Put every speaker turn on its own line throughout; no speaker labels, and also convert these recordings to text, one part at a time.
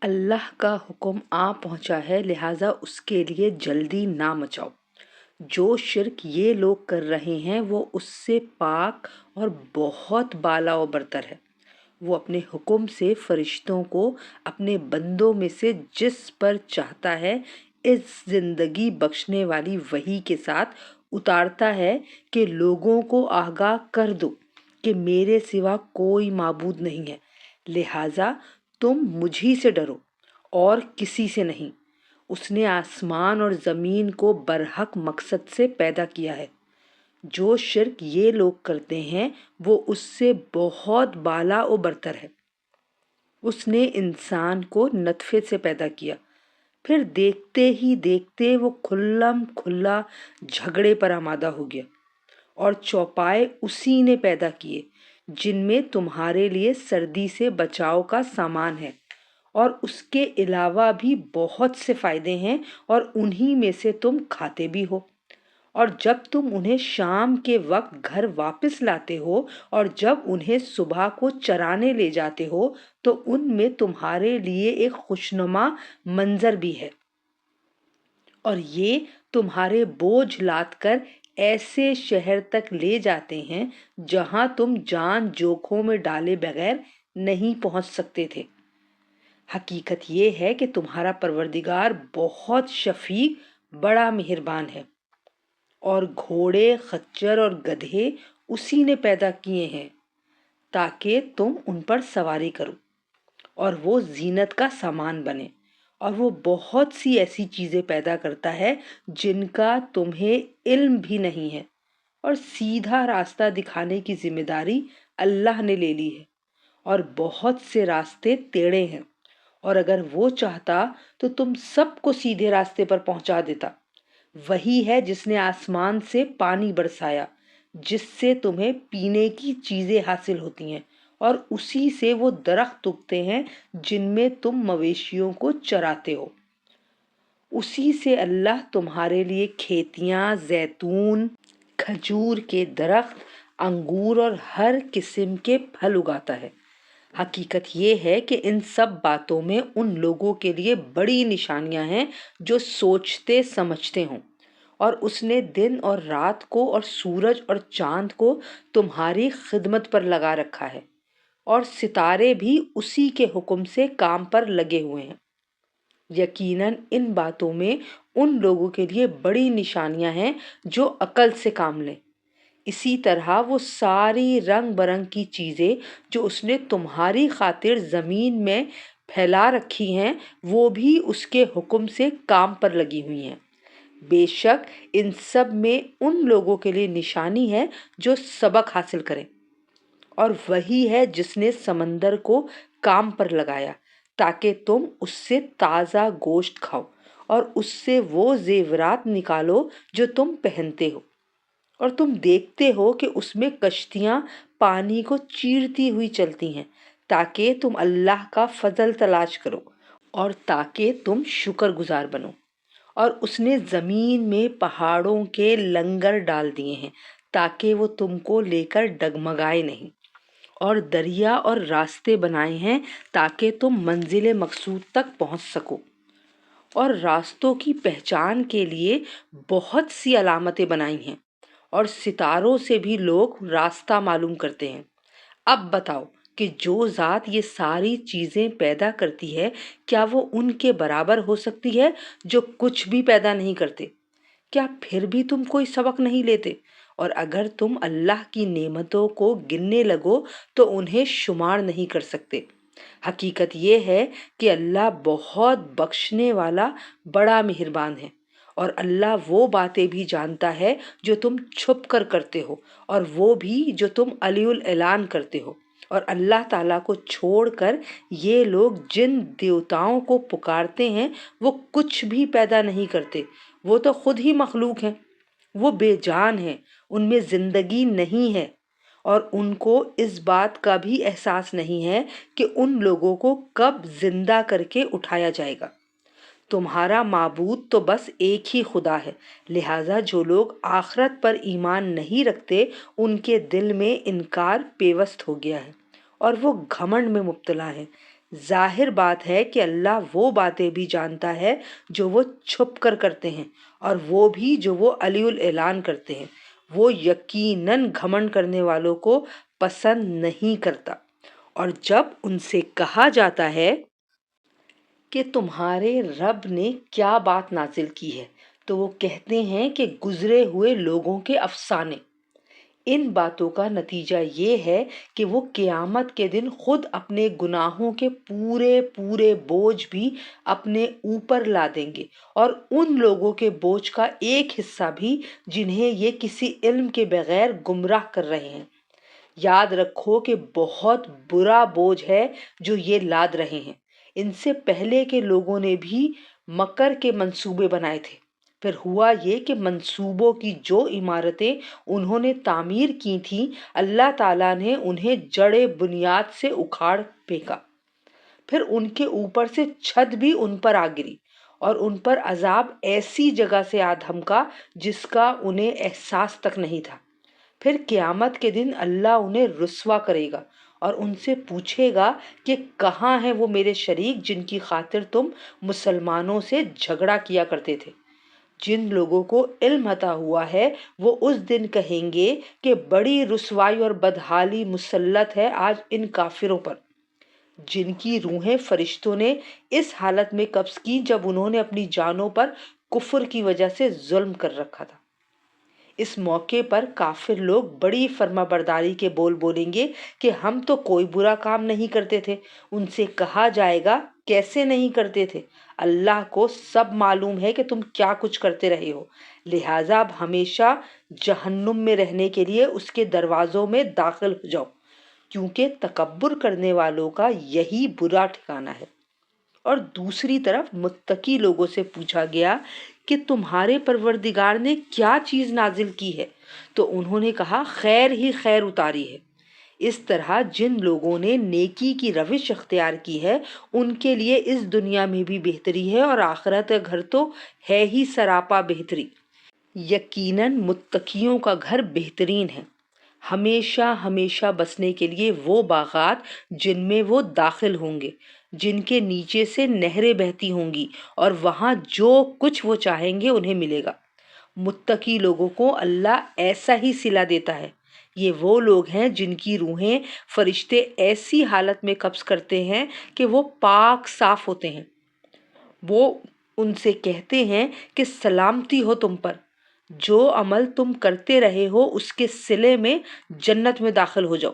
اللہ کا حکم آ پہنچا ہے، لہٰذا اس کے لیے جلدی نہ مچاؤ۔ جو شرک یہ لوگ کر رہے ہیں وہ اس سے پاک اور بہت بالا و برتر ہے۔ وہ اپنے حکم سے فرشتوں کو اپنے بندوں میں سے جس پر چاہتا ہے اس زندگی بخشنے والی وحی کے ساتھ اتارتا ہے کہ لوگوں کو آگاہ کر دو کہ میرے سوا کوئی معبود نہیں ہے، لہٰذا تم مجھی سے ڈرو اور کسی سے نہیں۔ اس نے آسمان اور زمین کو برحق مقصد سے پیدا کیا ہے۔ جو شرک یہ لوگ کرتے ہیں وہ اس سے بہت بالا و برتر ہے۔ اس نے انسان کو نطفے سے پیدا کیا، پھر دیکھتے ہی دیکھتے وہ کھلم کھلا جھگڑے پر آمادہ ہو گیا، اور چوپائے اسی نے پیدا کیے جن میں تمہارے لیے سردی سے بچاؤ کا سامان ہے، اور اس کے علاوہ بھی بہت سے فائدے ہیں، اور انہی میں سے تم کھاتے بھی ہو۔ اور جب تم انہیں شام کے وقت گھر واپس لاتے ہو اور جب انہیں صبح کو چرانے لے جاتے ہو تو ان میں تمہارے لیے ایک خوشنما منظر بھی ہے، اور یہ تمہارے بوجھ لاد کر ایسے شہر تک لے جاتے ہیں جہاں تم جان جوکھوں میں ڈالے بغیر نہیں پہنچ سکتے تھے۔ حقیقت یہ ہے کہ تمہارا پروردگار بہت شفیق، بڑا مہربان ہے، اور گھوڑے، خچر اور گدھے اسی نے پیدا کیے ہیں تاکہ تم ان پر سواری کرو اور وہ زینت کا سامان بنے، اور وہ بہت سی ایسی چیزیں پیدا کرتا ہے جن کا تمہیں علم بھی نہیں ہے، اور سیدھا راستہ دکھانے کی ذمہ داری اللہ نے لے لی ہے، اور بہت سے راستے ٹیڑھے ہیں، اور اگر وہ چاہتا تو تم سب کو سیدھے راستے پر پہنچا دیتا۔ وہی ہے جس نے آسمان سے پانی برسایا جس سے تمہیں پینے کی چیزیں حاصل ہوتی ہیں، اور اسی سے وہ درخت اگتے ہیں جن میں تم مویشیوں کو چراتے ہو۔ اسی سے اللہ تمہارے لیے کھیتیاں، زیتون، کھجور کے درخت، انگور اور ہر قسم کے پھل اگاتا ہے۔ حقیقت یہ ہے کہ ان سب باتوں میں ان لوگوں کے لیے بڑی نشانیاں ہیں جو سوچتے سمجھتے ہوں، اور اس نے دن اور رات کو اور سورج اور چاند کو تمہاری خدمت پر لگا رکھا ہے، اور ستارے بھی اسی کے حکم سے کام پر لگے ہوئے ہیں۔ یقیناً ان باتوں میں ان لوگوں کے لیے بڑی نشانیاں ہیں جو عقل سے کام لیں۔ اسی طرح وہ ساری رنگ برنگ کی چیزیں جو اس نے تمہاری خاطر زمین میں پھیلا رکھی ہیں وہ بھی اس کے حکم سے کام پر لگی ہوئی ہیں۔ بے شک ان سب میں ان لوگوں کے لیے نشانی ہے جو سبق حاصل کریں، اور وہی ہے جس نے سمندر کو کام پر لگایا تاکہ تم اس سے تازہ گوشت کھاؤ اور اس سے وہ زیورات نکالو جو تم پہنتے ہو، اور تم دیکھتے ہو کہ اس میں کشتیاں پانی کو چیرتی ہوئی چلتی ہیں تاکہ تم اللہ کا فضل تلاش کرو اور تاکہ تم شکر گزار بنو۔ اور اس نے زمین میں پہاڑوں کے لنگر ڈال دیے ہیں تاکہ وہ تم کو لے کر ڈگمگائے نہیں، اور دریا اور راستے بنائے ہیں تاکہ تم منزل مقصود تک پہنچ سکو، اور راستوں کی پہچان کے لیے بہت سی علامتیں بنائی ہیں، اور ستاروں سے بھی لوگ راستہ معلوم کرتے ہیں۔ اب بتاؤ کہ جو ذات یہ ساری چیزیں پیدا کرتی ہے کیا وہ ان کے برابر ہو سکتی ہے جو کچھ بھی پیدا نہیں کرتے؟ کیا پھر بھی تم کوئی سبق نہیں لیتے؟ اور اگر تم اللہ کی نعمتوں کو گننے لگو تو انہیں شمار نہیں کر سکتے۔ حقیقت یہ ہے کہ اللہ بہت بخشنے والا، بڑا مہربان ہے، اور اللہ وہ باتیں بھی جانتا ہے جو تم چھپ کر کرتے ہو اور وہ بھی جو تم علی الاعلان کرتے ہو۔ اور اللہ تعالیٰ کو چھوڑ کر یہ لوگ جن دیوتاؤں کو پکارتے ہیں وہ کچھ بھی پیدا نہیں کرتے، وہ تو خود ہی مخلوق ہیں، وہ بے جان ہیں، ان میں زندگی نہیں ہے، اور ان کو اس بات کا بھی احساس نہیں ہے کہ ان لوگوں کو کب زندہ کر کے اٹھایا جائے گا۔ تمہارا معبود تو بس ایک ہی خدا ہے، لہٰذا جو لوگ آخرت پر ایمان نہیں رکھتے ان کے دل میں انکار پیوست ہو گیا ہے اور وہ گھمنڈ میں مبتلا ہیں، ظاہر بات ہے کہ اللہ وہ باتیں بھی جانتا ہے جو وہ چھپ کر کرتے ہیں، اور وہ بھی جو وہ علی الاعلان کرتے ہیں۔ وہ یقیناً گھمنڈ کرنے والوں کو پسند نہیں کرتا۔ اور جب ان سے کہا جاتا ہے کہ تمہارے رب نے کیا بات نازل کی ہے، تو وہ کہتے ہیں کہ گزرے ہوئے لوگوں کے افسانے۔ ان باتوں کا نتیجہ یہ ہے کہ وہ قیامت کے دن خود اپنے گناہوں کے پورے پورے بوجھ بھی اپنے اوپر لا دیں گے، اور ان لوگوں کے بوجھ کا ایک حصہ بھی جنہیں یہ کسی علم کے بغیر گمراہ کر رہے ہیں۔ یاد رکھو کہ بہت برا بوجھ ہے جو یہ لاد رہے ہیں۔ ان سے پہلے کے لوگوں نے بھی مکر کے منصوبے بنائے تھے، پھر ہوا یہ کہ منصوبوں کی جو عمارتیں انہوں نے تعمیر کی تھیں، اللہ تعالیٰ نے انہیں جڑے بنیاد سے اکھاڑ پھینکا، پھر ان کے اوپر سے چھت بھی ان پر آ گری، اور ان پر عذاب ایسی جگہ سے آ دھمکا جس کا انہیں احساس تک نہیں تھا۔ پھر قیامت کے دن اللہ انہیں رسوا کرے گا اور ان سے پوچھے گا کہ کہاں ہیں وہ میرے شریک جن کی خاطر تم مسلمانوں سے جھگڑا کیا کرتے تھے۔ جن لوگوں کو علم عطا ہوا ہے وہ اس دن کہیں گے کہ بڑی رسوائی اور بدحالی مسلط ہے آج ان کافروں پر، جن کی روحیں فرشتوں نے اس حالت میں قبض کی جب انہوں نے اپنی جانوں پر کفر کی وجہ سے ظلم کر رکھا تھا۔ اس موقع پر کافر لوگ بڑی فرما برداری کے بول بولیں گے کہ ہم تو کوئی برا کام نہیں کرتے تھے۔ ان سے کہا جائے گا کیسے نہیں کرتے تھے؟ اللہ کو سب معلوم ہے کہ تم کیا کچھ کرتے رہے ہو، لہٰذا اب ہمیشہ جہنم میں رہنے کے لیے اس کے دروازوں میں داخل ہو جاؤ، کیونکہ تکبر کرنے والوں کا یہی برا ٹھکانہ ہے۔ اور دوسری طرف متقی لوگوں سے پوچھا گیا کہ تمہارے پروردگار نے کیا چیز نازل کی ہے، تو انہوں نے کہا خیر ہی خیر اتاری ہے۔ اس طرح جن لوگوں نے نیکی کی روش اختیار کی ہے ان کے لیے اس دنیا میں بھی بہتری ہے، اور آخرت کا گھر تو ہے ہی سراپا بہتری۔ یقیناً متقیوں کا گھر بہترین ہے، ہمیشہ ہمیشہ بسنے کے لیے وہ باغات جن میں وہ داخل ہوں گے، جن کے نیچے سے نہریں بہتی ہوں گی، اور وہاں جو کچھ وہ چاہیں گے انہیں ملے گا۔ متقی لوگوں کو اللہ ایسا ہی صلہ دیتا ہے۔ یہ وہ لوگ ہیں جن کی روحیں فرشتے ایسی حالت میں قبض کرتے ہیں کہ وہ پاک صاف ہوتے ہیں۔ وہ ان سے کہتے ہیں کہ سلامتی ہو تم پر، جو عمل تم کرتے رہے ہو اس کے صلے میں جنت میں داخل ہو جاؤ۔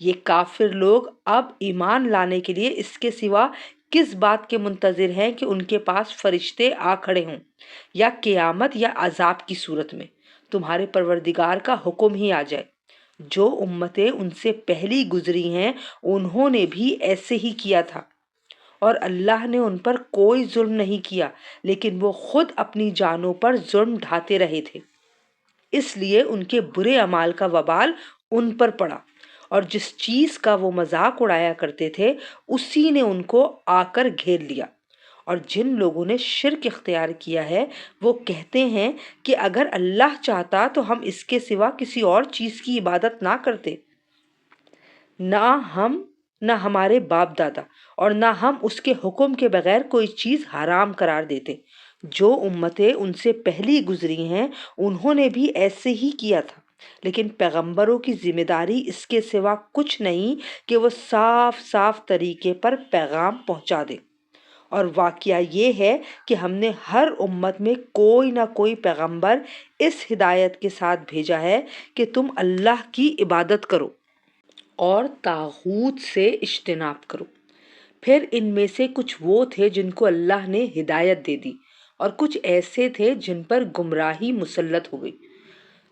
یہ کافر لوگ اب ایمان لانے کے لیے اس کے سوا کس بات کے منتظر ہیں کہ ان کے پاس فرشتے آ کھڑے ہوں، یا قیامت یا عذاب کی صورت میں تمہارے پروردگار کا حکم ہی آ جائے۔ جو امتیں ان سے پہلی گزری ہیں انہوں نے بھی ایسے ہی کیا تھا، اور اللہ نے ان پر کوئی ظلم نہیں کیا، لیکن وہ خود اپنی جانوں پر ظلم ڈھاتے رہے تھے، اس لیے ان کے برے اعمال کا وبال ان پر پڑا، اور جس چیز کا وہ مذاق اڑایا کرتے تھے اسی نے ان کو آ کر گھیر لیا۔ اور جن لوگوں نے شرک اختیار کیا ہے وہ کہتے ہیں کہ اگر اللہ چاہتا تو ہم اس کے سوا کسی اور چیز کی عبادت نہ کرتے، نہ ہم نہ ہمارے باپ دادا، اور نہ ہم اس کے حکم کے بغیر کوئی چیز حرام قرار دیتے۔ جو امتیں ان سے پہلی گزری ہیں انہوں نے بھی ایسے ہی کیا تھا، لیکن پیغمبروں کی ذمہ داری اس کے سوا کچھ نہیں کہ وہ صاف صاف طریقے پر پیغام پہنچا دیں۔ اور واقعہ یہ ہے کہ ہم نے ہر امت میں کوئی نہ کوئی پیغمبر اس ہدایت کے ساتھ بھیجا ہے کہ تم اللہ کی عبادت کرو اور طاغوت سے اجتناب کرو۔ پھر ان میں سے کچھ وہ تھے جن کو اللہ نے ہدایت دے دی، اور کچھ ایسے تھے جن پر گمراہی مسلط ہو گئی۔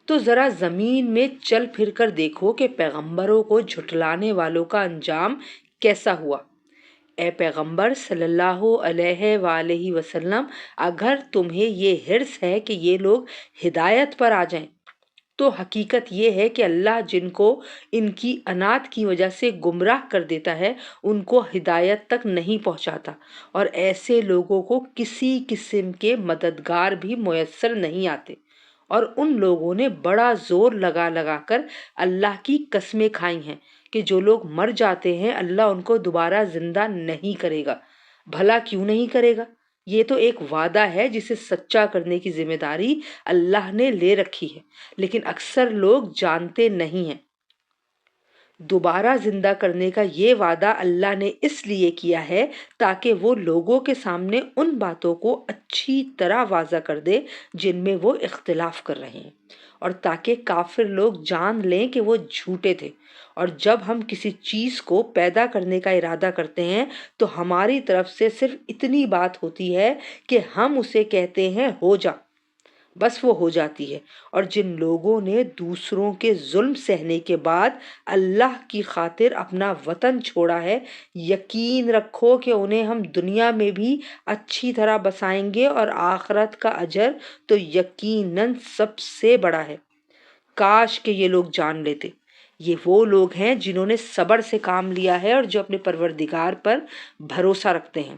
تو ذرا زمین میں چل پھر کر دیکھو کہ پیغمبروں کو جھٹلانے والوں کا انجام کیسا ہوا۔ اے پیغمبر صلی اللہ علیہ وآلہ وسلم، اگر تمہیں یہ حرص ہے کہ یہ لوگ ہدایت پر آ جائیں، تو حقیقت یہ ہے کہ اللہ جن کو ان کی عناد کی وجہ سے گمراہ کر دیتا ہے ان کو ہدایت تک نہیں پہنچاتا، اور ایسے لوگوں کو کسی قسم کے مددگار بھی میسر نہیں آتے۔ اور ان لوگوں نے بڑا زور لگا لگا کر اللہ کی قسمیں کھائی ہیں کہ جو لوگ مر جاتے ہیں اللہ ان کو دوبارہ زندہ نہیں کرے گا۔ بھلا کیوں نہیں کرے گا؟ یہ تو ایک وعدہ ہے جسے سچا کرنے کی ذمہ داری اللہ نے لے رکھی ہے، لیکن اکثر لوگ جانتے نہیں ہیں۔ دوبارہ زندہ کرنے کا یہ وعدہ اللہ نے اس لیے کیا ہے تاکہ وہ لوگوں کے سامنے ان باتوں کو اچھی طرح واضح کر دے جن میں وہ اختلاف کر رہے ہیں، اور تاکہ کافر لوگ جان لیں کہ وہ جھوٹے تھے۔ اور جب ہم کسی چیز کو پیدا کرنے کا ارادہ کرتے ہیں تو ہماری طرف سے صرف اتنی بات ہوتی ہے کہ ہم اسے کہتے ہیں ہو جا، بس وہ ہو جاتی ہے۔ اور جن لوگوں نے دوسروں کے ظلم سہنے کے بعد اللہ کی خاطر اپنا وطن چھوڑا ہے، یقین رکھو کہ انہیں ہم دنیا میں بھی اچھی طرح بسائیں گے، اور آخرت کا اجر تو یقیناً سب سے بڑا ہے۔ کاش کہ یہ لوگ جان لیتے۔ یہ وہ لوگ ہیں جنہوں نے صبر سے کام لیا ہے اور جو اپنے پروردگار پر بھروسہ رکھتے ہیں۔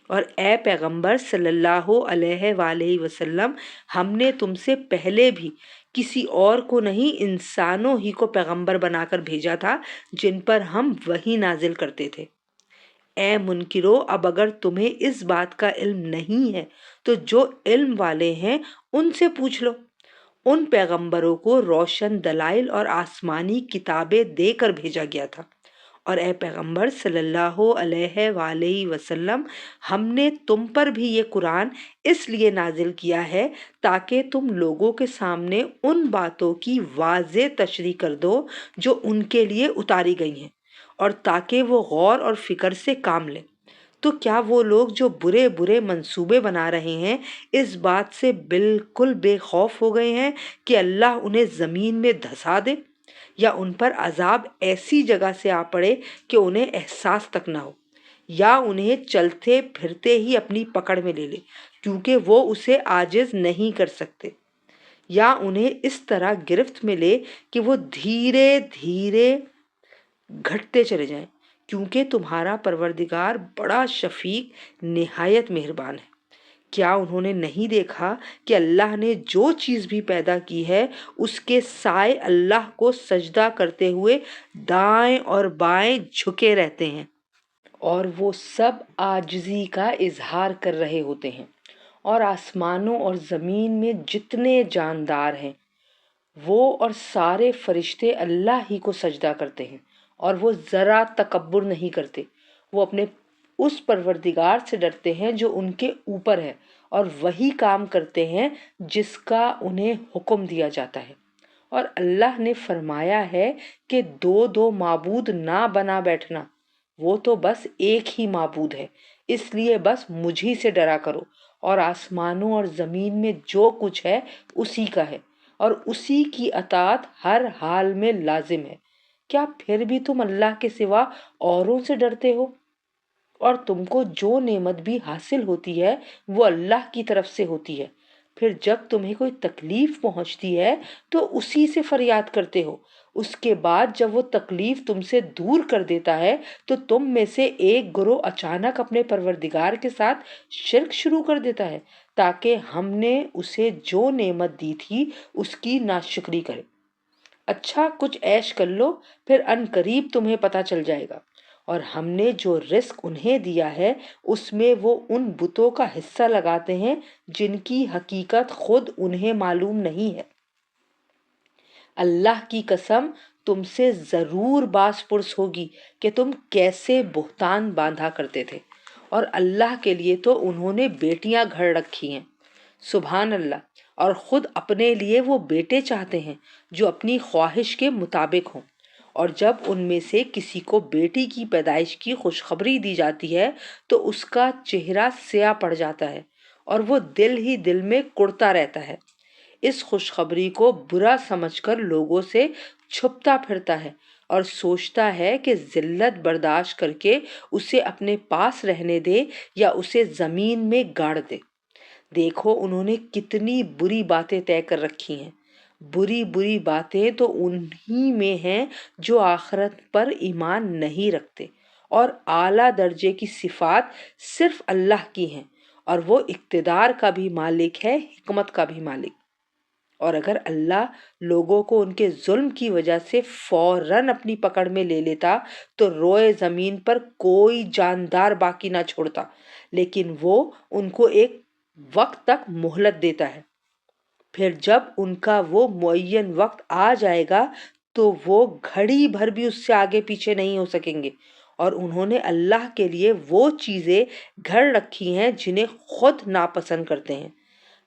اور اے پیغمبر صلی اللہ علیہ وآلہ وسلم، ہم نے تم سے پہلے بھی کسی اور کو نہیں، انسانوں ہی کو پیغمبر بنا کر بھیجا تھا جن پر ہم وحی نازل کرتے تھے۔ اے منکرو، اب اگر تمہیں اس بات کا علم نہیں ہے تو جو علم والے ہیں ان سے پوچھ لو۔ ان پیغمبروں کو روشن دلائل اور آسمانی کتابیں دے کر بھیجا گیا تھا۔ اور اے پیغمبر صلی اللہ علیہ وآلہ وسلم، ہم نے تم پر بھی یہ قرآن اس لیے نازل کیا ہے تاکہ تم لوگوں کے سامنے ان باتوں کی واضح تشریح کر دو جو ان کے لیے اتاری گئی ہیں، اور تاکہ وہ غور اور فکر سے کام لیں۔ تو کیا وہ لوگ جو برے برے منصوبے بنا رہے ہیں اس بات سے بالکل بے خوف ہو گئے ہیں کہ اللہ انہیں زمین میں دھسا دے، یا ان پر عذاب ایسی جگہ سے آ پڑے کہ انہیں احساس تک نہ ہو، یا انہیں چلتے پھرتے ہی اپنی پکڑ میں لے لے کیونکہ وہ اسے عاجز نہیں کر سکتے، یا انہیں اس طرح گرفت میں لے کہ وہ دھیرے دھیرے گھٹتے چلے جائیں، کیونکہ تمہارا پروردگار بڑا شفیق نہایت مہربان ہے۔ کیا انہوں نے نہیں دیکھا کہ اللہ نے جو چیز بھی پیدا کی ہے اس کے سائے اللہ کو سجدہ کرتے ہوئے دائیں اور بائیں جھکے رہتے ہیں، اور وہ سب عاجزی کا اظہار کر رہے ہوتے ہیں۔ اور آسمانوں اور زمین میں جتنے جاندار ہیں وہ اور سارے فرشتے اللہ ہی کو سجدہ کرتے ہیں، اور وہ ذرا تکبر نہیں کرتے۔ وہ اپنے اس پروردگار سے ڈرتے ہیں جو ان کے اوپر ہے، اور وہی کام کرتے ہیں جس کا انہیں حکم دیا جاتا ہے۔ اور اللہ نے فرمایا ہے کہ دو دو معبود نہ بنا بیٹھنا، وہ تو بس ایک ہی معبود ہے، اس لیے بس مجھی سے ڈرا کرو۔ اور آسمانوں اور زمین میں جو کچھ ہے اسی کا ہے، اور اسی کی اطاعت ہر حال میں لازم ہے۔ کیا پھر بھی تم اللہ کے سوا اوروں سے ڈرتے ہو؟ اور تم کو جو نعمت بھی حاصل ہوتی ہے وہ اللہ کی طرف سے ہوتی ہے۔ پھر جب تمہیں کوئی تکلیف پہنچتی ہے تو اسی سے فریاد کرتے ہو، اس کے بعد جب وہ تکلیف تم سے دور کر دیتا ہے تو تم میں سے ایک گروہ اچانک اپنے پروردگار کے ساتھ شرک شروع کر دیتا ہے تاکہ ہم نے اسے جو نعمت دی تھی اس کی ناشکری کرے۔ اچھا کچھ عیش کر لو، پھر ان قریب تمہیں پتہ چل جائے گا۔ اور ہم نے جو رزق انہیں دیا ہے اس میں وہ ان بتوں کا حصہ لگاتے ہیں جن کی حقیقت خود انہیں معلوم نہیں ہے۔ اللہ کی قسم تم سے ضرور باز پرس ہوگی کہ تم کیسے بہتان باندھا کرتے تھے، اور اللہ کے لیے تو انہوں نے بیٹیاں گھڑ رکھی ہیں۔ سبحان اللہ! اور خود اپنے لیے وہ بیٹے چاہتے ہیں جو اپنی خواہش کے مطابق ہوں، اور جب ان میں سے کسی کو بیٹی کی پیدائش کی خوشخبری دی جاتی ہے تو اس کا چہرہ سیاہ پڑ جاتا ہے اور وہ دل ہی دل میں کڑتا رہتا ہے۔ اس خوشخبری کو برا سمجھ کر لوگوں سے چھپتا پھرتا ہے اور سوچتا ہے کہ ذلت برداشت کر کے اسے اپنے پاس رہنے دے یا اسے زمین میں گاڑ دے۔ دیکھو انہوں نے کتنی بری باتیں طے کر رکھی ہیں۔ بری بری باتیں تو انہی میں ہیں جو آخرت پر ایمان نہیں رکھتے، اور اعلیٰ درجے کی صفات صرف اللہ کی ہیں، اور وہ اقتدار کا بھی مالک ہے، حکمت کا بھی مالک۔ اور اگر اللہ لوگوں کو ان کے ظلم کی وجہ سے فوراً اپنی پکڑ میں لے لیتا تو روئے زمین پر کوئی جاندار باقی نہ چھوڑتا، لیکن وہ ان کو ایک وقت تک مہلت دیتا ہے، پھر جب ان کا وہ معین وقت آ جائے گا تو وہ گھڑی بھر بھی اس سے آگے پیچھے نہیں ہو سکیں گے، اور انہوں نے اللہ کے لیے وہ چیزیں گھڑ رکھی ہیں جنہیں خود ناپسند کرتے ہیں،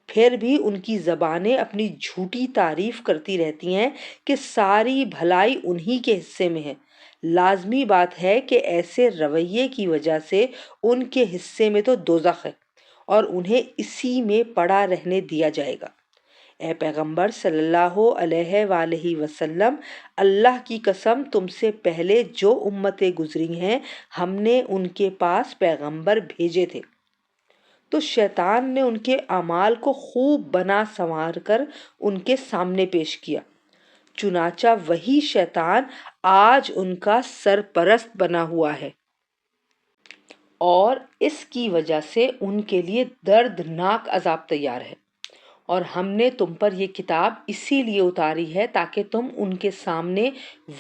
پھر بھی ان کی زبانیں اپنی جھوٹی تعریف کرتی رہتی ہیں کہ ساری بھلائی انہی کے حصے میں ہے۔ لازمی بات ہے کہ ایسے رویے کی وجہ سے ان کے حصے میں تو دوزخ ہے اور انہیں اسی میں پڑا رہنے دیا جائے گا۔ اے پیغمبر صلی اللہ علیہ وآلہ وسلم، اللہ کی قسم تم سے پہلے جو امتیں گزری ہیں ہم نے ان کے پاس پیغمبر بھیجے تھے، تو شیطان نے ان کے اعمال کو خوب بنا سنوار کر ان کے سامنے پیش کیا، چنانچہ وہی شیطان آج ان کا سرپرست بنا ہوا ہے، اور اس کی وجہ سے ان کے لیے دردناک عذاب تیار ہے۔ اور ہم نے تم پر یہ کتاب اسی لیے اتاری ہے تاکہ تم ان کے سامنے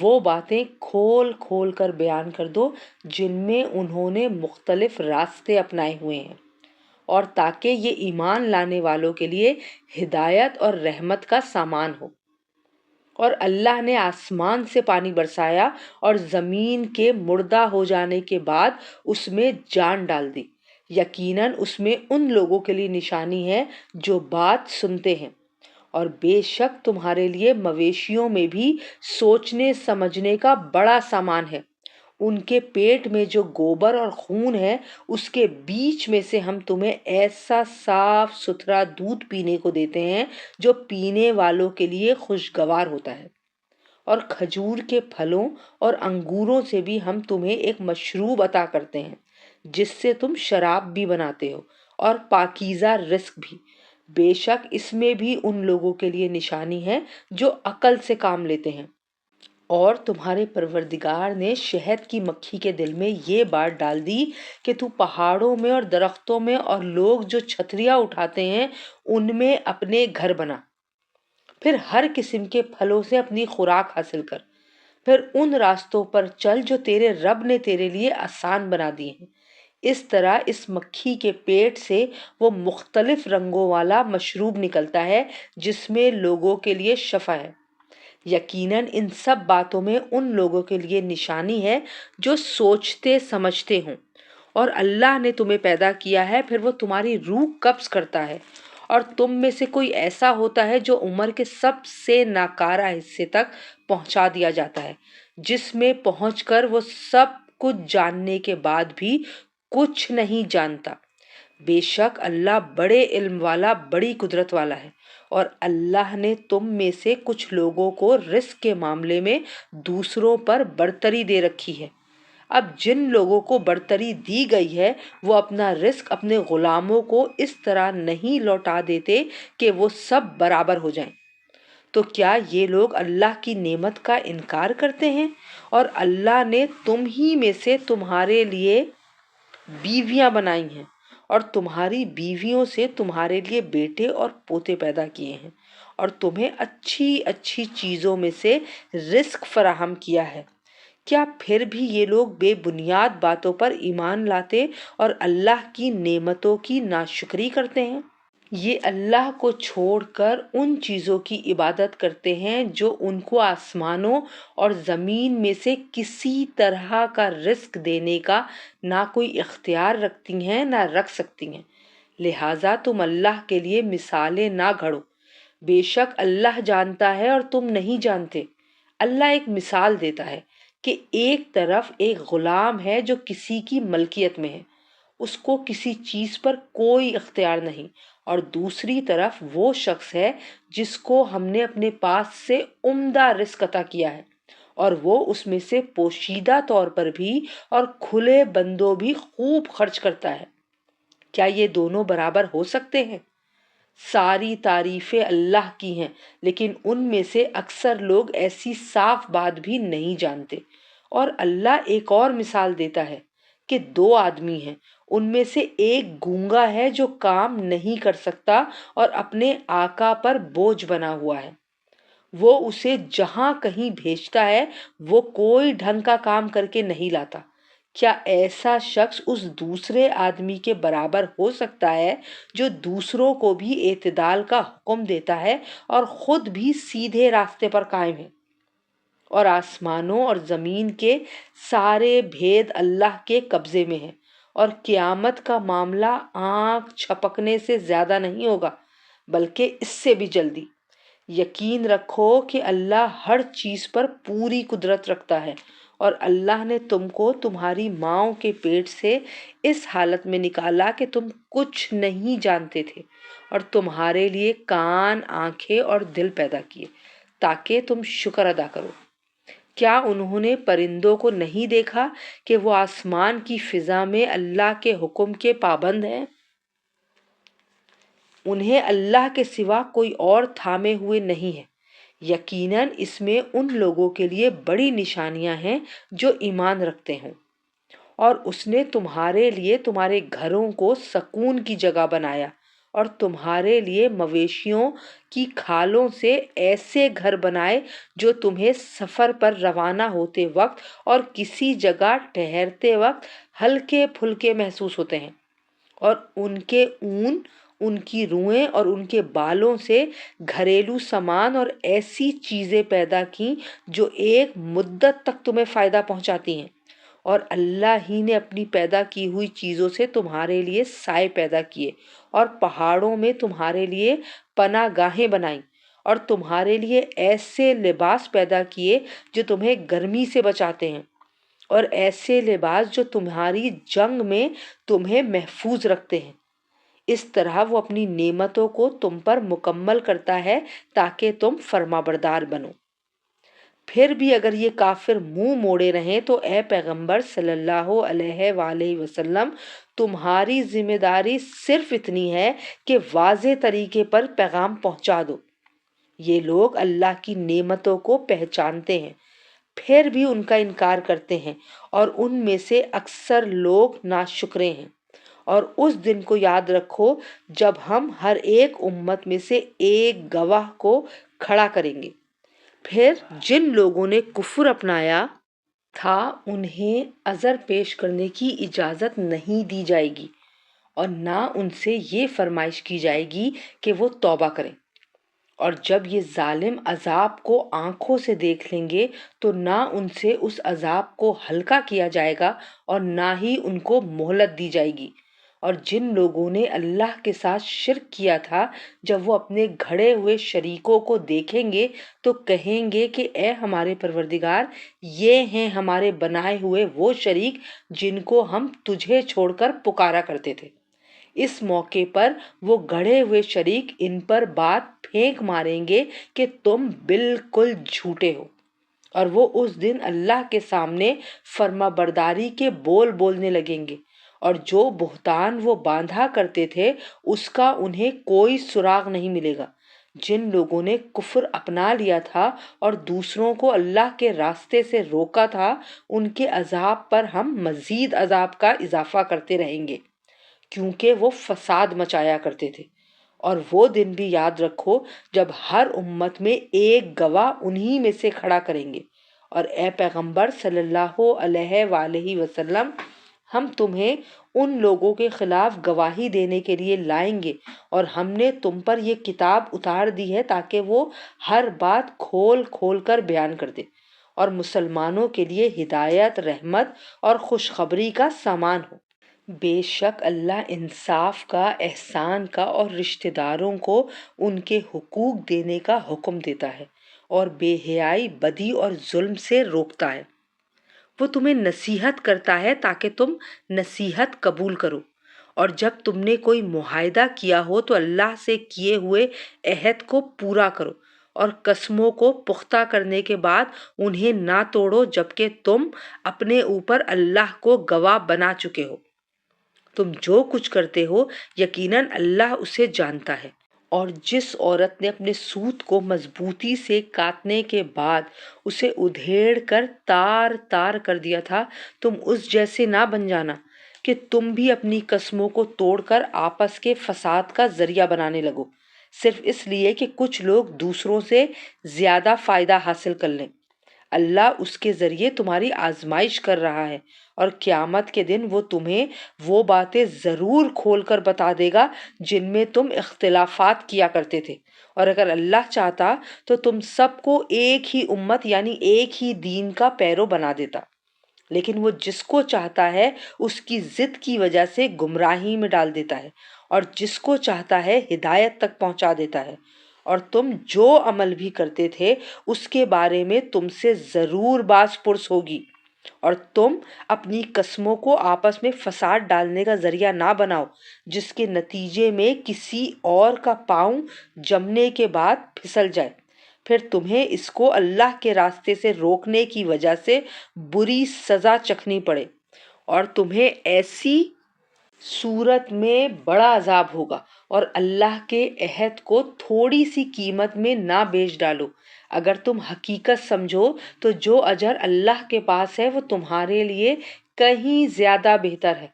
وہ باتیں کھول کھول کر بیان کر دو جن میں انہوں نے مختلف راستے اپنائے ہوئے ہیں، اور تاکہ یہ ایمان لانے والوں کے لیے ہدایت اور رحمت کا سامان ہو۔ اور اللہ نے آسمان سے پانی برسایا اور زمین کے مردہ ہو جانے کے بعد اس میں جان ڈال دی، یقیناً اس میں ان لوگوں کے لیے نشانی ہے جو بات سنتے ہیں، اور بے شک تمہارے لیے مویشیوں میں بھی سوچنے سمجھنے کا بڑا سامان ہے۔ ان کے پیٹ میں جو گوبر اور خون ہے اس کے بیچ میں سے ہم تمہیں ایسا صاف ستھرا دودھ پینے کو دیتے ہیں جو پینے والوں کے لیے خوشگوار ہوتا ہے، اور کھجور کے پھلوں اور انگوروں سے بھی ہم تمہیں ایک مشروب عطا کرتے ہیں جس سے تم شراب بھی بناتے ہو، اور پاکیزہ رزق بھی۔ بے شک اس میں بھی ان لوگوں کے لیے نشانی ہے جو عقل سے کام لیتے ہیں۔ اور تمہارے پروردگار نے شہد کی مکھی کے دل میں یہ بات ڈال دی کہ تو پہاڑوں میں اور درختوں میں اور لوگ جو چھتریاں اٹھاتے ہیں ان میں اپنے گھر بنا، پھر ہر قسم کے پھلوں سے اپنی خوراک حاصل کر، پھر ان راستوں پر چل جو تیرے رب نے تیرے لیے آسان بنا دیے ہیں۔ اس طرح اس مکھی کے پیٹ سے وہ مختلف رنگوں والا مشروب نکلتا ہے جس میں لوگوں کے لیے شفا ہے۔ یقیناً ان سب باتوں میں ان لوگوں کے لیے نشانی ہے جو سوچتے سمجھتے ہوں۔ اور اللہ نے تمہیں پیدا کیا ہے، پھر وہ تمہاری روح قبض کرتا ہے، اور تم میں سے کوئی ایسا ہوتا ہے جو عمر کے سب سے ناکارہ حصے تک پہنچا دیا جاتا ہے، جس میں پہنچ کر وہ سب کچھ جاننے کے بعد بھی کچھ نہیں جانتا۔ بے شک اللہ بڑے علم والا، بڑی قدرت والا ہے، اور اللہ نے تم میں سے کچھ لوگوں کو رزق کے معاملے میں دوسروں پر برتری دے رکھی ہے۔ اب جن لوگوں کو برتری دی گئی ہے وہ اپنا رزق اپنے غلاموں کو اس طرح نہیں لوٹا دیتے کہ وہ سب برابر ہو جائیں۔ تو کیا یہ لوگ اللہ کی نعمت کا انکار کرتے ہیں؟ اور اللہ نے تم ہی میں سے تمہارے لیے بیویاں بنائی ہیں، اور تمہاری بیویوں سے تمہارے لیے بیٹے اور پوتے پیدا کیے ہیں، اور تمہیں اچھی اچھی چیزوں میں سے رزق فراہم کیا ہے۔ کیا پھر بھی یہ لوگ بے بنیاد باتوں پر ایمان لاتے اور اللہ کی نعمتوں کی ناشکری کرتے ہیں؟ یہ اللہ کو چھوڑ کر ان چیزوں کی عبادت کرتے ہیں جو ان کو آسمانوں اور زمین میں سے کسی طرح کا رزق دینے کا نہ کوئی اختیار رکھتی ہیں نہ رکھ سکتی ہیں، لہٰذا تم اللہ کے لیے مثالیں نہ گھڑو، بے شک اللہ جانتا ہے اور تم نہیں جانتے۔ اللہ ایک مثال دیتا ہے کہ ایک طرف ایک غلام ہے جو کسی کی ملکیت میں ہے، اس کو کسی چیز پر کوئی اختیار نہیں، اور دوسری طرف وہ شخص ہے جس کو ہم نے اپنے پاس سے عمدہ رزق عطا کیا ہے، اور وہ اس میں سے پوشیدہ طور پر بھی اور کھلے بندوں بھی خوب خرچ کرتا ہے۔ کیا یہ دونوں برابر ہو سکتے ہیں؟ ساری تعریفیں اللہ کی ہیں، لیکن ان میں سے اکثر لوگ ایسی صاف بات بھی نہیں جانتے۔ اور اللہ ایک اور مثال دیتا ہے کہ دو آدمی ہیں، ان میں سے ایک گونگا ہے جو کام نہیں کر سکتا اور اپنے آقا پر بوجھ بنا ہوا ہے، وہ اسے جہاں کہیں بھیجتا ہے وہ کوئی ڈھنگ کا کام کر کے نہیں لاتا۔ کیا ایسا شخص اس دوسرے آدمی کے برابر ہو سکتا ہے جو دوسروں کو بھی اعتدال کا حکم دیتا ہے اور خود بھی سیدھے راستے پر قائم ہے؟ اور آسمانوں اور زمین کے سارے بھید اللہ کے قبضے میں ہیں، اور قیامت کا معاملہ آنکھ چھپکنے سے زیادہ نہیں ہوگا بلکہ اس سے بھی جلدی۔ یقین رکھو کہ اللہ ہر چیز پر پوری قدرت رکھتا ہے، اور اللہ نے تم کو تمہاری ماؤں کے پیٹ سے اس حالت میں نکالا کہ تم کچھ نہیں جانتے تھے، اور تمہارے لیے کان، آنکھیں اور دل پیدا کیے تاکہ تم شکر ادا کرو۔ کیا انہوں نے پرندوں کو نہیں دیکھا کہ وہ آسمان کی فضا میں اللہ کے حکم کے پابند ہیں؟ انہیں اللہ کے سوا کوئی اور تھامے ہوئے نہیں ہے۔ یقیناً اس میں ان لوگوں کے لیے بڑی نشانیاں ہیں جو ایمان رکھتے ہیں۔ اور اس نے تمہارے لیے تمہارے گھروں کو سکون کی جگہ بنایا، اور تمہارے لیے مویشیوں کی کھالوں سے ایسے گھر بنائے جو تمہیں سفر پر روانہ ہوتے وقت اور کسی جگہ ٹھہرتے وقت ہلکے پھلکے محسوس ہوتے ہیں، اور ان کے اون، ان کی روئیں اور ان کے بالوں سے گھریلو سامان اور ایسی چیزیں پیدا کیں جو ایک مدت تک تمہیں فائدہ پہنچاتی ہیں۔ اور اللہ ہی نے اپنی پیدا کی ہوئی چیزوں سے تمہارے لیے سائے پیدا کیے، اور پہاڑوں میں تمہارے لیے پناہ گاہیں بنائیں، اور تمہارے لیے ایسے لباس پیدا کیے جو تمہیں گرمی سے بچاتے ہیں، اور ایسے لباس جو تمہاری جنگ میں تمہیں محفوظ رکھتے ہیں۔ اس طرح وہ اپنی نعمتوں کو تم پر مکمل کرتا ہے تاکہ تم فرمانبردار بنو۔ پھر بھی اگر یہ کافر منہ موڑے رہیں تو اے پیغمبر صلی اللہ علیہ وآلہ وسلم، تمہاری ذمہ داری صرف اتنی ہے کہ واضح طریقے پر پیغام پہنچا دو۔ یہ لوگ اللہ کی نعمتوں کو پہچانتے ہیں، پھر بھی ان کا انکار کرتے ہیں، اور ان میں سے اکثر لوگ ناشکرے ہیں۔ اور اس دن کو یاد رکھو جب ہم ہر ایک امت میں سے ایک گواہ کو کھڑا کریں گے، پھر جن لوگوں نے کفر اپنایا تھا انہیں عذر پیش کرنے کی اجازت نہیں دی جائے گی، اور نہ ان سے یہ فرمائش کی جائے گی کہ وہ توبہ کریں۔ اور جب یہ ظالم عذاب کو آنکھوں سے دیکھ لیں گے تو نہ ان سے اس عذاب کو ہلکا کیا جائے گا اور نہ ہی ان کو مہلت دی جائے گی۔ اور جن لوگوں نے اللہ کے ساتھ شرک کیا تھا، جب وہ اپنے گھڑے ہوئے شریکوں کو دیکھیں گے تو کہیں گے کہ اے ہمارے پروردگار، یہ ہیں ہمارے بنائے ہوئے وہ شریک جن کو ہم تجھے چھوڑ کر پکارا کرتے تھے۔ اس موقع پر وہ گڑھے ہوئے شریک ان پر بات پھینک ماریں گے کہ تم بالکل جھوٹے ہو، اور وہ اس دن اللہ کے سامنے فرما برداری کے بول بولنے لگیں گے، اور جو بہتان وہ باندھا کرتے تھے اس کا انہیں کوئی سراغ نہیں ملے گا۔ جن لوگوں نے کفر اپنا لیا تھا اور دوسروں کو اللہ کے راستے سے روکا تھا، ان کے عذاب پر ہم مزید عذاب کا اضافہ کرتے رہیں گے، کیونکہ وہ فساد مچایا کرتے تھے۔ اور وہ دن بھی یاد رکھو جب ہر امت میں ایک گواہ انہی میں سے کھڑا کریں گے۔ اور اے پیغمبر صلی اللہ علیہ وآلہ وسلم، ہم تمہیں ان لوگوں کے خلاف گواہی دینے کے لیے لائیں گے، اور ہم نے تم پر یہ کتاب اتار دی ہے تاکہ وہ ہر بات کھول کھول کر بیان کر دے، اور مسلمانوں کے لیے ہدایت، رحمت اور خوشخبری کا سامان ہو۔ بے شک اللہ انصاف کا، احسان کا اور رشتہ داروں کو ان کے حقوق دینے کا حکم دیتا ہے، اور بے حیائی، بدی اور ظلم سے روکتا ہے۔ وہ تمہیں نصیحت کرتا ہے تاکہ تم نصیحت قبول کرو، اور جب تم نے کوئی معاہدہ کیا ہو تو اللہ سے کیے ہوئے عہد کو پورا کرو، اور قسموں کو پختہ کرنے کے بعد انہیں نہ توڑو جبکہ تم اپنے اوپر اللہ کو گواہ بنا چکے ہو۔ تم جو کچھ کرتے ہو یقیناً اللہ اسے جانتا ہے۔ اور جس عورت نے اپنے سوت کو مضبوطی سے کاٹنے کے بعد اسے ادھیڑ کر تار تار کر دیا تھا، تم اس جیسے نہ بن جانا۔ کہ تم بھی اپنی قسموں کو توڑ کر آپس کے فساد کا ذریعہ بنانے لگو، صرف اس لیے کہ کچھ لوگ دوسروں سے زیادہ فائدہ حاصل کر لیں۔ اللہ اس کے ذریعے تمہاری آزمائش کر رہا ہے، اور قیامت کے دن وہ تمہیں وہ باتیں ضرور کھول کر بتا دے گا جن میں تم اختلافات کیا کرتے تھے، اور اگر اللہ چاہتا تو تم سب کو ایک ہی امت یعنی ایک ہی دین کا پیرو بنا دیتا، لیکن وہ جس کو چاہتا ہے اس کی ضد کی وجہ سے گمراہی میں ڈال دیتا ہے، اور جس کو چاہتا ہے ہدایت تک پہنچا دیتا ہے۔ اور تم جو عمل بھی کرتے تھے اس کے بارے میں تم سے ضرور باز پرس ہوگی، اور تم اپنی قسموں کو آپس میں فساد ڈالنے کا ذریعہ نہ بناؤ، جس کے نتیجے میں کسی اور کا پاؤں جمنے کے بعد پھسل جائے، پھر تمہیں اس کو اللہ کے راستے سے روکنے کی وجہ سے بری سزا چکھنی پڑے، اور تمہیں ایسی صورت میں بڑا عذاب ہوگا۔ اور اللہ کے عہد کو تھوڑی سی قیمت میں نہ بیچ ڈالو، اگر تم حقیقت سمجھو تو جو اجر اللہ کے پاس ہے وہ تمہارے لیے کہیں زیادہ بہتر ہے۔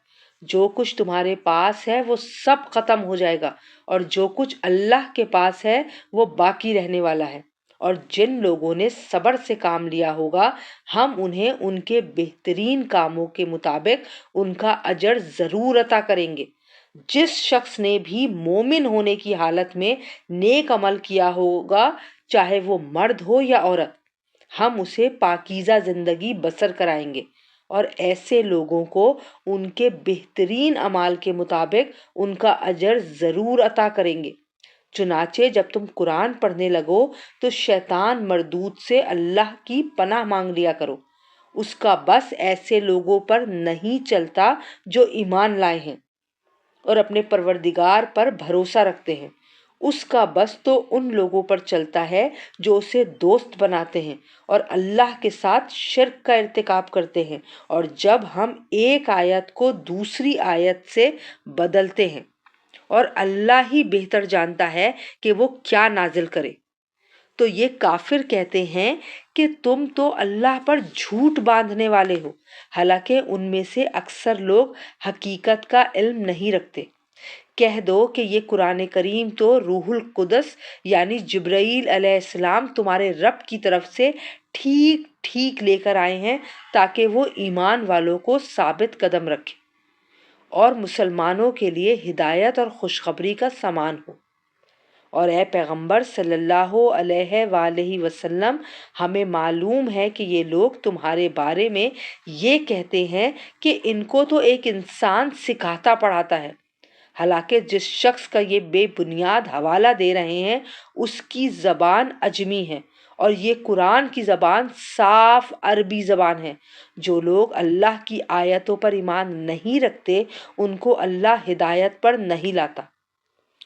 جو کچھ تمہارے پاس ہے وہ سب ختم ہو جائے گا، اور جو کچھ اللہ کے پاس ہے وہ باقی رہنے والا ہے۔ اور جن لوگوں نے صبر سے کام لیا ہوگا ہم انہیں ان کے بہترین کاموں کے مطابق ان کا اجر ضرور عطا کریں گے۔ جس شخص نے بھی مومن ہونے کی حالت میں نیک عمل کیا ہوگا، چاہے وہ مرد ہو یا عورت، ہم اسے پاکیزہ زندگی بسر کرائیں گے، اور ایسے لوگوں کو ان کے بہترین اعمال کے مطابق ان کا اجر ضرور عطا کریں گے۔ چنانچہ جب تم قرآن پڑھنے لگو تو شیطان مردود سے اللہ کی پناہ مانگ لیا کرو، اس کا بس ایسے لوگوں پر نہیں چلتا جو ایمان لائے ہیں اور اپنے پروردگار پر بھروسہ رکھتے ہیں، اس کا بس تو ان لوگوں پر چلتا ہے جو اسے دوست بناتے ہیں اور اللہ کے ساتھ شرک کا ارتکاب کرتے ہیں، اور جب ہم ایک آیت کو دوسری آیت سے بدلتے ہیں، اور اللہ ہی بہتر جانتا ہے کہ وہ کیا نازل کرے، تو یہ کافر کہتے ہیں کہ تم تو اللہ پر جھوٹ باندھنے والے ہو، حالانکہ ان میں سے اکثر لوگ حقیقت کا علم نہیں رکھتے۔ کہہ دو کہ یہ قرآن کریم تو روح القدس یعنی جبرائیل علیہ السلام تمہارے رب کی طرف سے ٹھیک ٹھیک لے کر آئے ہیں، تاکہ وہ ایمان والوں کو ثابت قدم رکھے اور مسلمانوں کے لیے ہدایت اور خوشخبری کا سامان ہو۔ اور اے پیغمبر صلی اللہ علیہ وآلہ وسلم، ہمیں معلوم ہے کہ یہ لوگ تمہارے بارے میں یہ کہتے ہیں کہ ان کو تو ایک انسان سکھاتا پڑھاتا ہے، حالانکہ جس شخص کا یہ بے بنیاد حوالہ دے رہے ہیں اس کی زبان عجمی ہے، اور یہ قرآن کی زبان صاف عربی زبان ہے۔ جو لوگ اللہ کی آیتوں پر ایمان نہیں رکھتے ان کو اللہ ہدایت پر نہیں لاتا،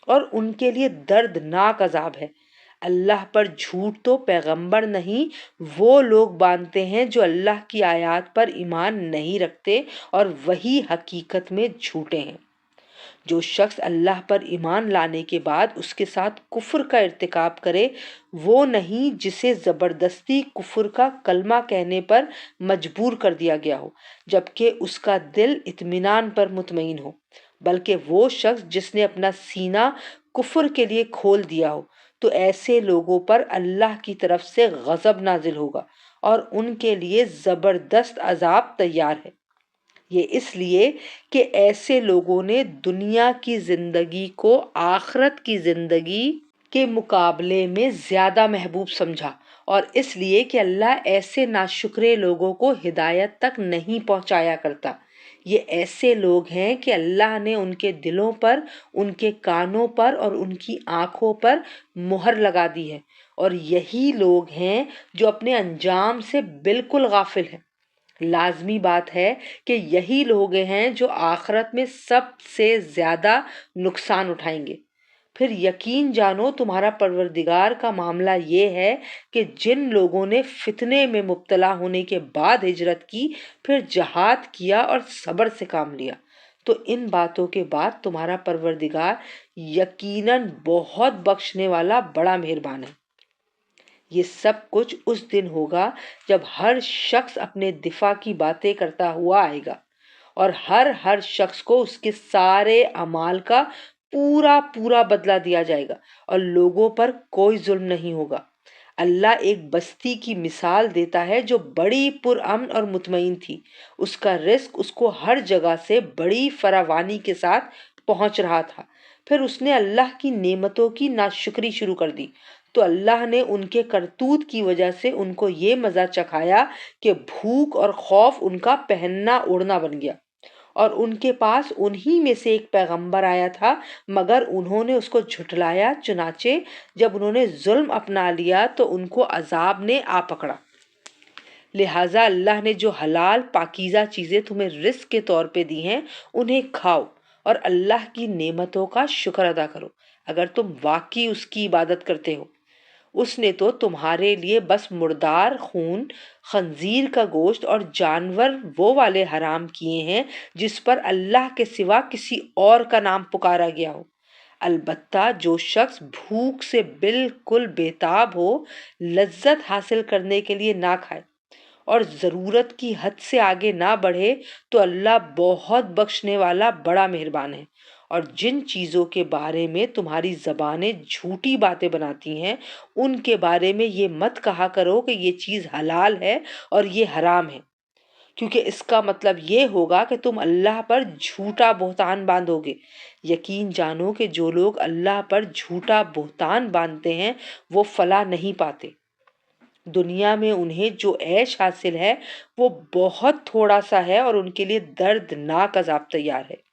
اور ان کے لیے دردناک عذاب ہے۔ اللہ پر جھوٹ تو پیغمبر نہیں وہ لوگ باندھتے ہیں جو اللہ کی آیات پر ایمان نہیں رکھتے اور وہی حقیقت میں جھوٹے ہیں۔ جو شخص اللہ پر ایمان لانے کے بعد اس کے ساتھ کفر کا ارتکاب کرے، وہ نہیں جسے زبردستی کفر کا کلمہ کہنے پر مجبور کر دیا گیا ہو جبکہ اس کا دل اطمینان پر مطمئن ہو، بلکہ وہ شخص جس نے اپنا سینہ کفر کے لیے کھول دیا ہو، تو ایسے لوگوں پر اللہ کی طرف سے غضب نازل ہوگا اور ان کے لیے زبردست عذاب تیار ہے۔ یہ اس لیے کہ ایسے لوگوں نے دنیا کی زندگی کو آخرت کی زندگی کے مقابلے میں زیادہ محبوب سمجھا، اور اس لیے کہ اللہ ایسے ناشکرے لوگوں کو ہدایت تک نہیں پہنچایا کرتا۔ یہ ایسے لوگ ہیں کہ اللہ نے ان کے دلوں پر، ان کے کانوں پر اور ان کی آنکھوں پر مہر لگا دی ہے، اور یہی لوگ ہیں جو اپنے انجام سے بالکل غافل ہیں۔ لازمی بات ہے کہ یہی لوگ ہیں جو آخرت میں سب سے زیادہ نقصان اٹھائیں گے۔ پھر یقین جانو تمہارا پروردگار کا معاملہ یہ ہے کہ جن لوگوں نے فتنے میں مبتلا ہونے کے بعد ہجرت کی، پھر جہاد کیا اور صبر سے کام لیا، تو ان باتوں کے بعد تمہارا پروردگار یقیناً بہت بخشنے والا بڑا مہربان ہے۔ یہ سب کچھ اس دن ہوگا جب ہر شخص اپنے دفاع کی باتیں کرتا ہوا آئے گا، اور ہر شخص کو اس کے سارے اعمال کا پورا پورا بدلہ دیا جائے گا اور لوگوں پر کوئی ظلم نہیں ہوگا۔ اللہ ایک بستی کی مثال دیتا ہے جو بڑی پرامن اور مطمئن تھی۔ اس کا رزق اس کو ہر جگہ سے بڑی فراوانی کے ساتھ پہنچ رہا تھا۔ پھر اس نے اللہ کی نعمتوں کی ناشکری شروع کر دی تو اللہ نے ان کے کرتوت کی وجہ سے ان کو یہ مزہ چکھایا کہ بھوک اور خوف ان کا پہننا اوڑھنا بن گیا۔ اور ان کے پاس انہی میں سے ایک پیغمبر آیا تھا مگر انہوں نے اس کو جھٹلایا، چنانچہ جب انہوں نے ظلم اپنا لیا تو ان کو عذاب نے آ پکڑا۔ لہٰذا اللہ نے جو حلال پاکیزہ چیزیں تمہیں رزق کے طور پہ دی ہیں انہیں کھاؤ اور اللہ کی نعمتوں کا شکر ادا کرو اگر تم واقعی اس کی عبادت کرتے ہو۔ اس نے تو تمہارے لیے بس مردار خون، خنزیر کا گوشت اور جانور وہ والے حرام کیے ہیں جس پر اللہ کے سوا کسی اور کا نام پکارا گیا ہو۔ البتہ جو شخص بھوک سے بالکل بےتاب ہو، لذت حاصل کرنے کے لیے نہ کھائے اور ضرورت کی حد سے آگے نہ بڑھے تو اللہ بہت بخشنے والا بڑا مہربان ہے۔ اور جن چیزوں کے بارے میں تمہاری زبانیں جھوٹی باتیں بناتی ہیں ان کے بارے میں یہ مت کہا کرو کہ یہ چیز حلال ہے اور یہ حرام ہے، کیونکہ اس کا مطلب یہ ہوگا کہ تم اللہ پر جھوٹا بہتان باندھو گے۔ یقین جانو کہ جو لوگ اللہ پر جھوٹا بہتان باندھتے ہیں وہ فلاح نہیں پاتے۔ دنیا میں انہیں جو عیش حاصل ہے وہ بہت تھوڑا سا ہے اور ان کے لیے دردناک عذاب تیار ہے۔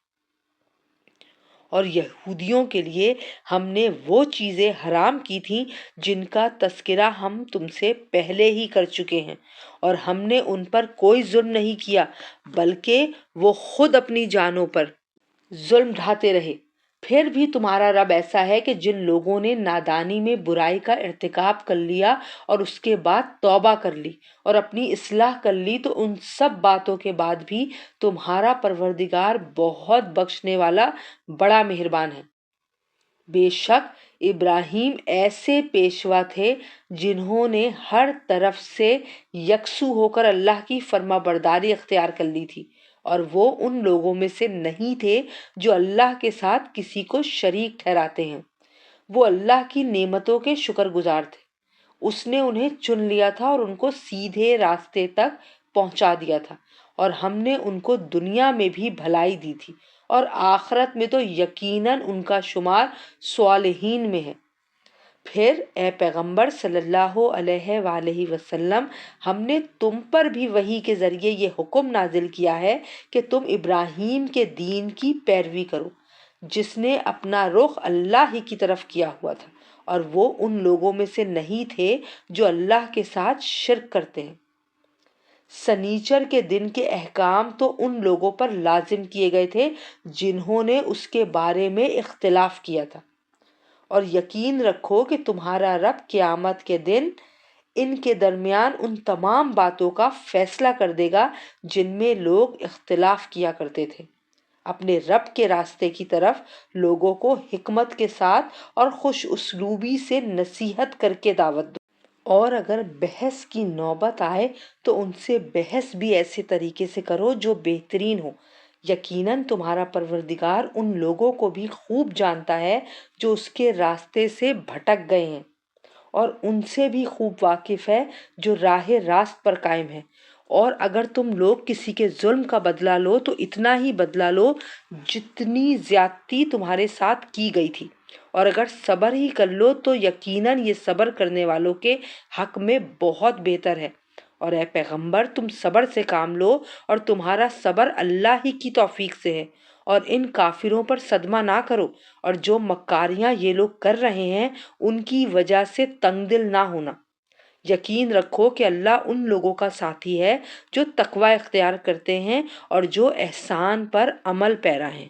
اور یہودیوں کے لیے ہم نے وہ چیزیں حرام کی تھیں جن کا تذکرہ ہم تم سے پہلے ہی کر چکے ہیں، اور ہم نے ان پر کوئی ظلم نہیں کیا بلکہ وہ خود اپنی جانوں پر ظلم ڈھاتے رہے۔ پھر بھی تمہارا رب ایسا ہے کہ جن لوگوں نے نادانی میں برائی کا ارتکاب کر لیا اور اس کے بعد توبہ کر لی اور اپنی اصلاح کر لی تو ان سب باتوں کے بعد بھی تمہارا پروردگار بہت بخشنے والا بڑا مہربان ہے۔ بے شک ابراہیم ایسے پیشوا تھے جنہوں نے ہر طرف سے یکسو ہو کر اللہ کی فرما برداری اختیار کر لی تھی، اور وہ ان لوگوں میں سے نہیں تھے جو اللہ کے ساتھ کسی کو شریک ٹھہراتے ہیں۔ وہ اللہ کی نعمتوں کے شکر گزار تھے۔ اس نے انہیں چن لیا تھا اور ان کو سیدھے راستے تک پہنچا دیا تھا، اور ہم نے ان کو دنیا میں بھی بھلائی دی تھی اور آخرت میں تو یقیناً ان کا شمار صالحین میں ہے۔ پھر اے پیغمبر صلی اللہ علیہ وآلہ وسلم، ہم نے تم پر بھی وحی کے ذریعے یہ حکم نازل کیا ہے کہ تم ابراہیم کے دین کی پیروی کرو جس نے اپنا رخ اللہ ہی کی طرف کیا ہوا تھا، اور وہ ان لوگوں میں سے نہیں تھے جو اللہ کے ساتھ شرک کرتے ہیں۔ سنیچر کے دن کے احکام تو ان لوگوں پر لازم کیے گئے تھے جنہوں نے اس کے بارے میں اختلاف کیا تھا، اور یقین رکھو کہ تمہارا رب قیامت کے دن ان کے درمیان ان تمام باتوں کا فیصلہ کر دے گا جن میں لوگ اختلاف کیا کرتے تھے۔ اپنے رب کے راستے کی طرف لوگوں کو حکمت کے ساتھ اور خوش اسلوبی سے نصیحت کر کے دعوت دو، اور اگر بحث کی نوبت آئے تو ان سے بحث بھی ایسے طریقے سے کرو جو بہترین ہو۔ یقیناً تمہارا پروردگار ان لوگوں کو بھی خوب جانتا ہے جو اس کے راستے سے بھٹک گئے ہیں، اور ان سے بھی خوب واقف ہے جو راہ راست پر قائم ہے۔ اور اگر تم لوگ کسی کے ظلم کا بدلہ لو تو اتنا ہی بدلہ لو جتنی زیادتی تمہارے ساتھ کی گئی تھی، اور اگر صبر ہی کر لو تو یقیناً یہ صبر کرنے والوں کے حق میں بہت بہتر ہے۔ اور اے پیغمبر، تم صبر سے کام لو اور تمہارا صبر اللہ ہی کی توفیق سے ہے، اور ان کافروں پر صدمہ نہ کرو، اور جو مکاریاں یہ لوگ کر رہے ہیں ان کی وجہ سے تنگ دل نہ ہونا۔ یقین رکھو کہ اللہ ان لوگوں کا ساتھی ہے جو تقوی اختیار کرتے ہیں اور جو احسان پر عمل پیرا ہیں۔